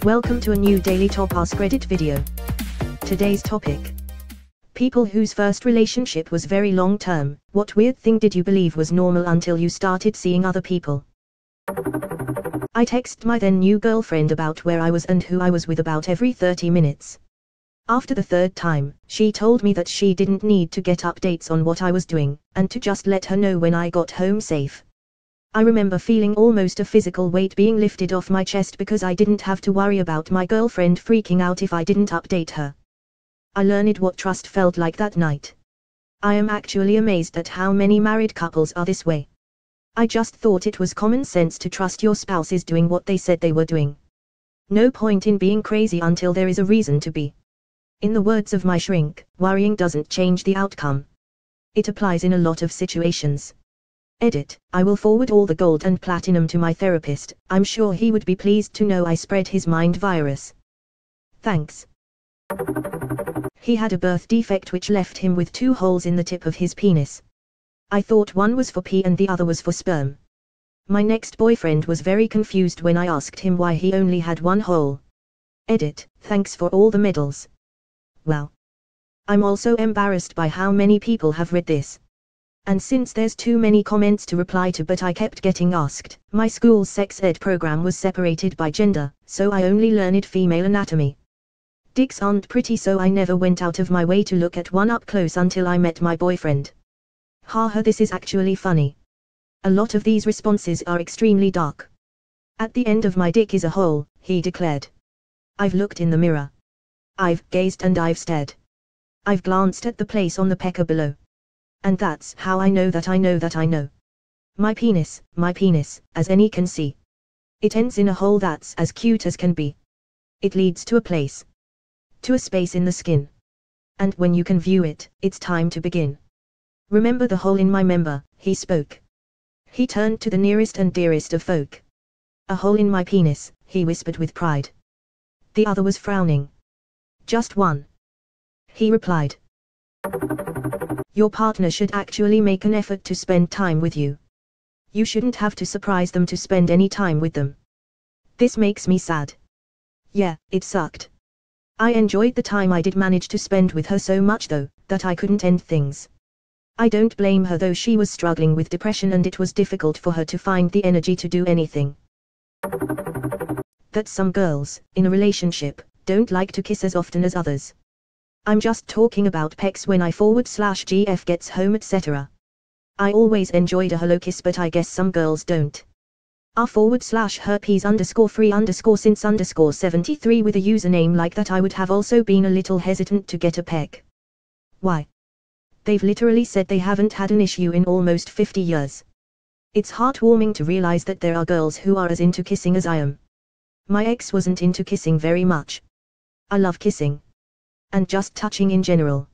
Welcome to a new Daily Top Askreddit video. Today's topic: people whose first relationship was very long term. What weird thing did you believe was normal until you started seeing other people? I texted my then new girlfriend about where I was and who I was with about every 30 minutes. After the third time, she told me that she didn't need to get updates on what I was doing, and to just let her know when I got home safe. I remember feeling almost a physical weight being lifted off my chest because I didn't have to worry about my girlfriend freaking out if I didn't update her. I learned what trust felt like that night. I am actually amazed at how many married couples are this way. I just thought it was common sense to trust your spouse is doing what they said they were doing. No point in being crazy until there is a reason to be. In the words of my shrink, worrying doesn't change the outcome. It applies in a lot of situations. Edit: I will forward all the gold and platinum to my therapist. I'm sure he would be pleased to know I spread his mind virus. Thanks. He had a birth defect which left him with 2 holes in the tip of his penis. I thought one was for pee and the other was for sperm. My next boyfriend was very confused when I asked him why he only had 1 hole. Edit: thanks for all the medals. Wow. I'm also embarrassed by how many people have read this. And since there's too many comments to reply to, but I kept getting asked, my school's sex ed program was separated by gender, so I only learned female anatomy. Dicks aren't pretty, so I never went out of my way to look at one up close until I met my boyfriend. Haha, this is actually funny. A lot of these responses are extremely dark. At the end of my dick is a hole, he declared. I've looked in the mirror. I've gazed and I've stared. I've glanced at the place on the pecker below. And that's how I know that I know that I know. My penis, as any can see. It ends in a hole that's as cute as can be. It leads to a place. To a space in the skin. And when you can view it, it's time to begin. Remember the hole in my member, he spoke. He turned to the nearest and dearest of folk. A hole in my penis, he whispered with pride. The other was frowning. Just one. He replied. Your partner should actually make an effort to spend time with you. You shouldn't have to surprise them to spend any time with them. This makes me sad. Yeah, it sucked. I enjoyed the time I did manage to spend with her so much though, that I couldn't end things. I don't blame her though, she was struggling with depression and it was difficult for her to find the energy to do anything. That some girls, in a relationship, don't like to kiss as often as others. I'm just talking about pecs when I/GF gets home etc. I always enjoyed a hello kiss, but I guess some girls don't. R/herpes_free_since_73 with a username like that I would have also been a little hesitant to get a peck. Why? They've literally said they haven't had an issue in almost 50 years. It's heartwarming to realize that there are girls who are as into kissing as I am. My ex wasn't into kissing very much. I love kissing. And just touching in general.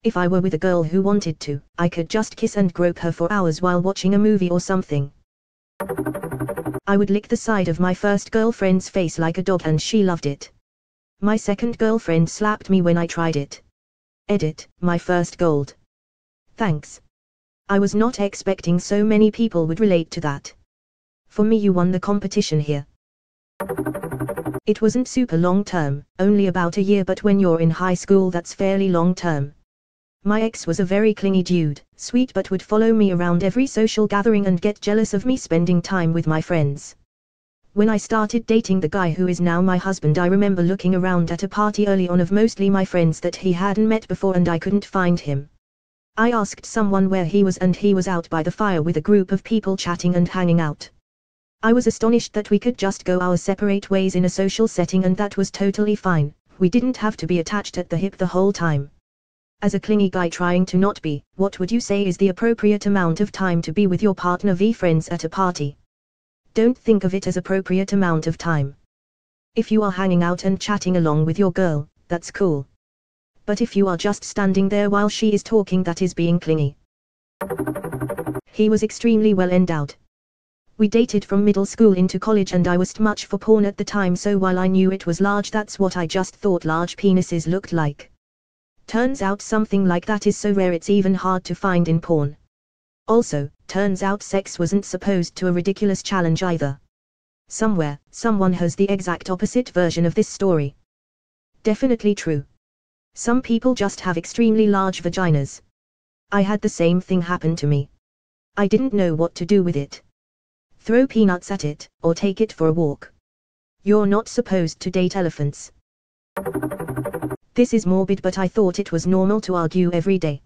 If I were with a girl who wanted to, I could just kiss and grope her for hours while watching a movie or something. I would lick the side of my first girlfriend's face like a dog and she loved it. My second girlfriend slapped me when I tried it. Edit: my first gold. Thanks. I was not expecting so many people would relate to that. For me, you won the competition here. It wasn't super long term, only about a year, but when you're in high school that's fairly long term. My ex was a very clingy dude, sweet, but would follow me around every social gathering and get jealous of me spending time with my friends. When I started dating the guy who is now my husband, I remember looking around at a party early on of mostly my friends that he hadn't met before and I couldn't find him. I asked someone where he was and he was out by the fire with a group of people chatting and hanging out. I was astonished that we could just go our separate ways in a social setting and that was totally fine. We didn't have to be attached at the hip the whole time. As a clingy guy trying to not be, what would you say is the appropriate amount of time to be with your partner v friends at a party? Don't think of it as appropriate amount of time. If you are hanging out and chatting along with your girl, that's cool. But if you are just standing there while she is talking, that is being clingy. He was extremely well endowed. We dated from middle school into college and I was much for porn at the time, so while I knew it was large, that's what I just thought large penises looked like. Turns out something like that is so rare it's even hard to find in porn. Also, turns out sex wasn't supposed to a ridiculous challenge either. Somewhere, someone has the exact opposite version of this story. Definitely true. Some people just have extremely large vaginas. I had the same thing happen to me. I didn't know what to do with it. Throw peanuts at it, or take it for a walk. You're not supposed to date elephants. This is morbid, but I thought it was normal to argue every day.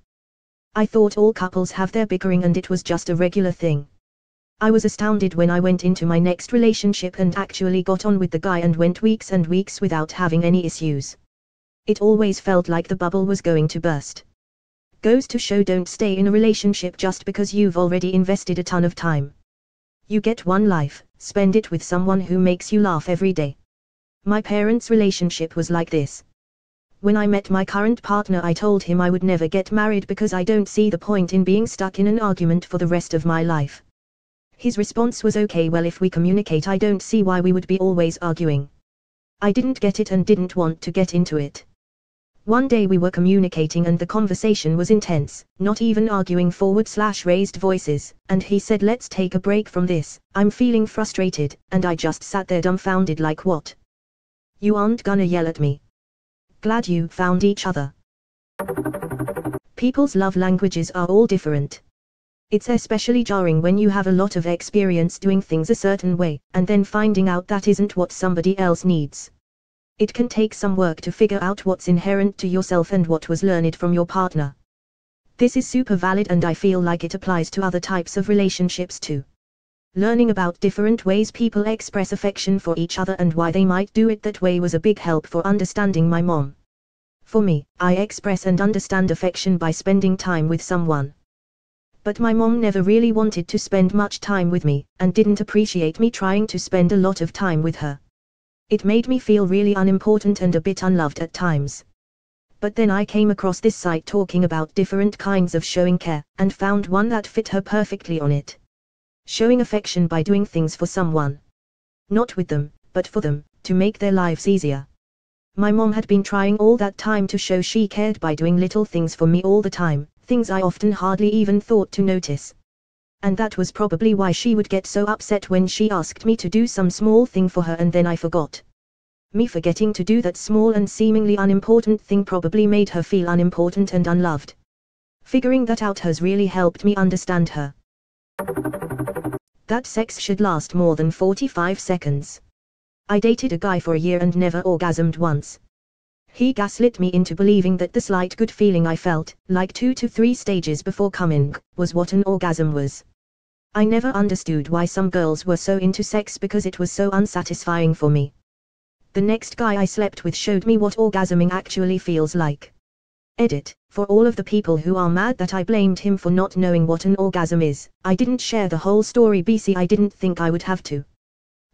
I thought all couples have their bickering and it was just a regular thing. I was astounded when I went into my next relationship and actually got on with the guy and went weeks and weeks without having any issues. It always felt like the bubble was going to burst. Goes to show, don't stay in a relationship just because you've already invested a ton of time. You get one life, spend it with someone who makes you laugh every day. My parents' relationship was like this. When I met my current partner, I told him I would never get married because I don't see the point in being stuck in an argument for the rest of my life. His response was, okay, well, if we communicate, I don't see why we would be always arguing. I didn't get it and didn't want to get into it. One day we were communicating and the conversation was intense, not even arguing / raised voices, and he said, let's take a break from this, I'm feeling frustrated, and I just sat there dumbfounded like, what? You aren't gonna yell at me? Glad you found each other. People's love languages are all different. It's especially jarring when you have a lot of experience doing things a certain way, and then finding out that isn't what somebody else needs. It can take some work to figure out what's inherent to yourself and what was learned from your partner. This is super valid and I feel like it applies to other types of relationships too. Learning about different ways people express affection for each other and why they might do it that way was a big help for understanding my mom. For me, I express and understand affection by spending time with someone. But my mom never really wanted to spend much time with me, and didn't appreciate me trying to spend a lot of time with her. It made me feel really unimportant and a bit unloved at times. But then I came across this site talking about different kinds of showing care, and found one that fit her perfectly on it. Showing affection by doing things for someone. Not with them, but for them, to make their lives easier. My mom had been trying all that time to show she cared by doing little things for me all the time, things I often hardly even thought to notice. And that was probably why she would get so upset when she asked me to do some small thing for her and then I forgot. Me forgetting to do that small and seemingly unimportant thing probably made her feel unimportant and unloved. Figuring that out has really helped me understand her. That sex should last more than 45 seconds. I dated a guy for a year and never orgasmed once. He gaslit me into believing that the slight good feeling I felt, like 2 to 3 stages before coming, was what an orgasm was. I never understood why some girls were so into sex because it was so unsatisfying for me. The next guy I slept with showed me what orgasming actually feels like. Edit, for all of the people who are mad that I blamed him for not knowing what an orgasm is, I didn't share the whole story BC, I didn't think I would have to.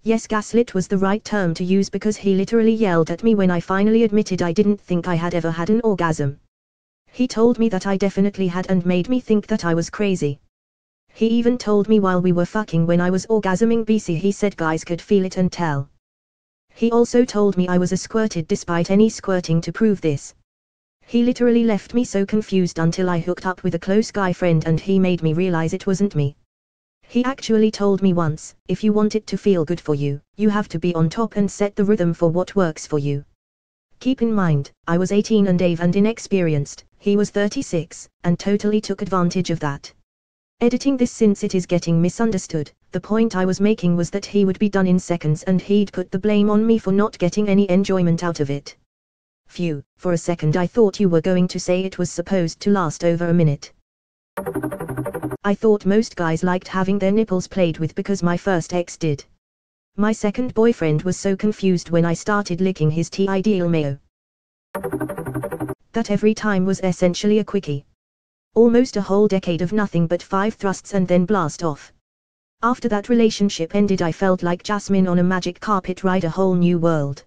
Yes, gaslit was the right term to use because he literally yelled at me when I finally admitted I didn't think I had ever had an orgasm. He told me that I definitely had and made me think that I was crazy. He even told me while we were fucking when I was orgasming BC, he said guys could feel it and tell. He also told me I was a squirted despite any squirting to prove this. He literally left me so confused until I hooked up with a close guy friend and he made me realize it wasn't me. He actually told me once, if you want it to feel good for you, you have to be on top and set the rhythm for what works for you. Keep in mind, I was 18 and naive and inexperienced, he was 36, and totally took advantage of that. Editing this since it is getting misunderstood, the point I was making was that he would be done in seconds and he'd put the blame on me for not getting any enjoyment out of it. Phew, for a second I thought you were going to say it was supposed to last over a minute. I thought most guys liked having their nipples played with because my first ex did. My second boyfriend was so confused when I started licking his ideal mayo. That every time was essentially a quickie. Almost a whole decade of nothing but 5 thrusts and then blast off. After that relationship ended I felt like Jasmine on a magic carpet ride, a whole new world.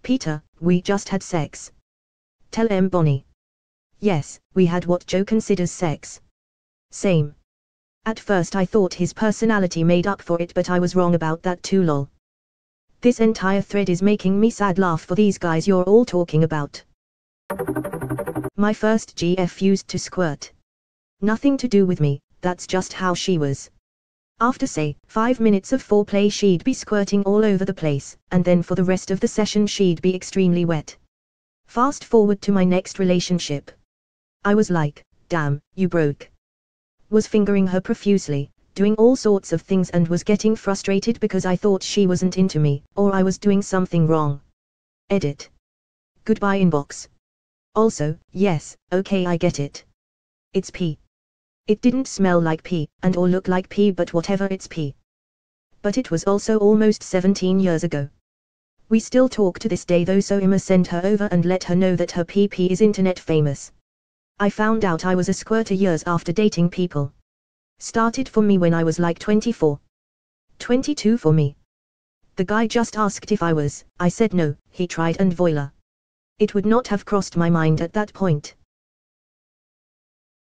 Peter, we just had sex. Tell Bonnie. Yes, we had what Joe considers sex. Same. At first I thought his personality made up for it, but I was wrong about that too, lol. This entire thread is making me sad laugh for these guys you're all talking about. My first GF used to squirt. Nothing to do with me, that's just how she was. After say, 5 minutes of foreplay she'd be squirting all over the place, and then for the rest of the session she'd be extremely wet. Fast forward to my next relationship. I was like, damn, you broke. Was fingering her profusely, doing all sorts of things, and was getting frustrated because I thought she wasn't into me, or I was doing something wrong. Edit. Goodbye inbox. Also, yes, okay, I get it. It's pee. It didn't smell like pee, and or look like pee, but whatever, it's pee. But it was also almost 17 years ago. We still talk to this day though, so Emma sent her over and let her know that her PP is internet famous. I found out I was a squirter years after dating people. Started for me when I was like 24. 22 for me. The guy just asked if I was, I said no, he tried and voila. It would not have crossed my mind at that point.